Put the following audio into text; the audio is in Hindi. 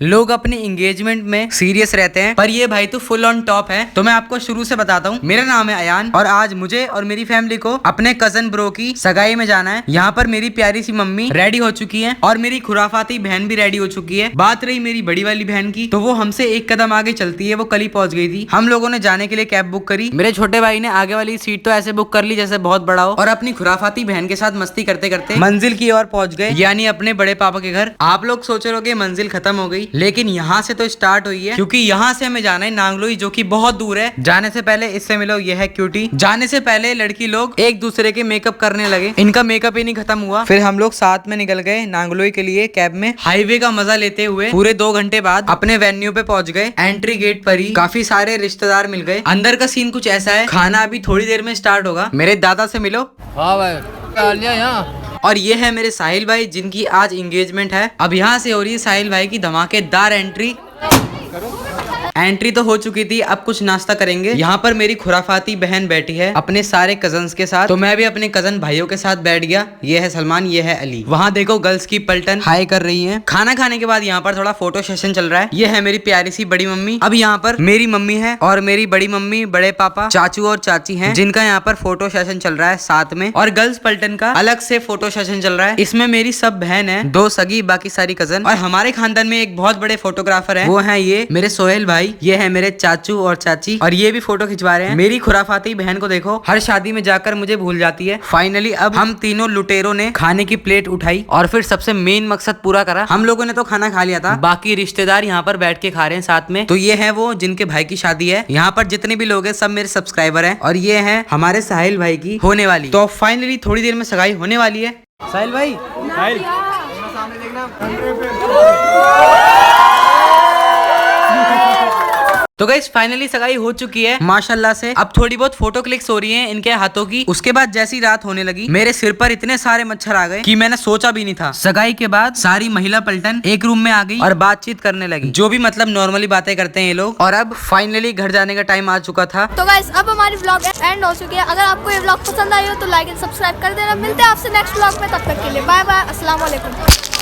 लोग अपने एंगेजमेंट में सीरियस रहते हैं, पर ये भाई तो फुल ऑन टॉप है। तो मैं आपको शुरू से बताता हूँ। मेरा नाम है अयान और आज मुझे और मेरी फैमिली को अपने कजन ब्रो की सगाई में जाना है। यहाँ पर मेरी प्यारी सी मम्मी रेडी हो चुकी है और मेरी खुराफाती बहन भी रेडी हो चुकी है। बात रही मेरी बड़ी वाली बहन की, तो वो हमसे एक कदम आगे चलती है। वो कल ही पहुंच गई थी। हम लोगों ने जाने के लिए कैब बुक करी। मेरे छोटे भाई ने आगे वाली सीट तो ऐसे बुक कर ली जैसे बहुत बड़ा हो, और अपनी खुराफाती बहन के साथ मस्ती करते करते मंजिल की ओर पहुंच गए, यानी अपने बड़े पापा के घर। आप लोग सोच रहे होगे मंजिल खत्म हो गई, लेकिन यहाँ से तो स्टार्ट हुई है, क्योंकि यहाँ से हमें जाना है नांगलोई, जो कि बहुत दूर है। जाने से पहले इससे मिलो, यह है क्यूटी। जाने से पहले लड़की लोग एक दूसरे के मेकअप करने लगे। इनका मेकअप ही नहीं खत्म हुआ। फिर हम लोग साथ में निकल गए नांगलोई के लिए कैब में। हाईवे का मजा लेते हुए पूरे 2 घंटे बाद अपने वेन्यू पे पहुंच गए। एंट्री गेट पर ही काफी सारे रिश्तेदार मिल गए। अंदर का सीन कुछ ऐसा है, खाना अभी थोड़ी देर में स्टार्ट होगा। मेरे दादा से मिलो। हाँ भाई, यहाँ। और ये है मेरे साहिल भाई, जिनकी आज एंगेजमेंट है। अब यहाँ से हो रही है साहिल भाई की धमाकेदार एंट्री। एंट्री तो हो चुकी थी, अब कुछ नाश्ता करेंगे। यहाँ पर मेरी खुराफाती बहन बैठी है अपने सारे कजन्स के साथ, तो मैं भी अपने कजन भाइयों के साथ बैठ गया। ये है सलमान, ये है अली। वहाँ देखो गर्ल्स की पलटन हाई कर रही है। खाना खाने के बाद यहाँ पर थोड़ा फोटो सेशन चल रहा है। ये है मेरी प्यारी सी बड़ी मम्मी। अब यहाँ पर मेरी मम्मी है और मेरी बड़ी मम्मी, बड़े पापा, चाचू और चाची है, जिनका यहाँ पर फोटो सेशन चल रहा है साथ में। और गर्ल्स पलटन का अलग से फोटो सेशन चल रहा है। इसमें मेरी सब बहन है, 2 सगी, बाकी सारी कजन। और हमारे खानदान में एक बहुत बड़े फोटोग्राफर है, वो है ये मेरे सोहेल भाई। ये है मेरे चाचू और चाची, और ये भी फोटो खिंचवा रहे हैं। मेरी खुराफाती बहन को देखो, हर शादी में जाकर मुझे भूल जाती है। फाइनली अब हम तीनों लुटेरों ने खाने की प्लेट उठाई और फिर सबसे मेन मकसद पूरा करा। हम लोगों ने तो खाना खा लिया था, बाकी रिश्तेदार यहाँ पर बैठ के खा रहे हैं साथ में। तो ये है वो जिनके भाई की शादी है। यहाँ पर जितने भी लोग हैं सब मेरे सब्सक्राइबर हैं। और ये है हमारे साहिल भाई की होने वाली। तो फाइनली थोड़ी देर में सगाई होने वाली है। साहिल भाई, तो गाइस फाइनली सगाई हो चुकी है माशाल्लाह से। अब थोड़ी बहुत फोटो क्लिक्स हो रही हैं इनके हाथों की। उसके बाद जैसी रात होने लगी, मेरे सिर पर इतने सारे मच्छर आ गए कि मैंने सोचा भी नहीं था। सगाई के बाद सारी महिला पलटन एक रूम में आ गई और बातचीत करने लगी, जो भी मतलब नॉर्मली बातें करते हैं ये लोग। और अब फाइनली घर जाने का टाइम आ चुका था। तो गाइस अब हमारी व्लॉग एंड हो चुकी है। अगर आपको ये व्लॉग पसंद आई हो तो लाइक एंड सब्सक्राइब कर देना। मिलते हैं आपसे नेक्स्ट व्लॉग में, तब तक के लिए बाय बाय, अस्सलाम वालेकुम।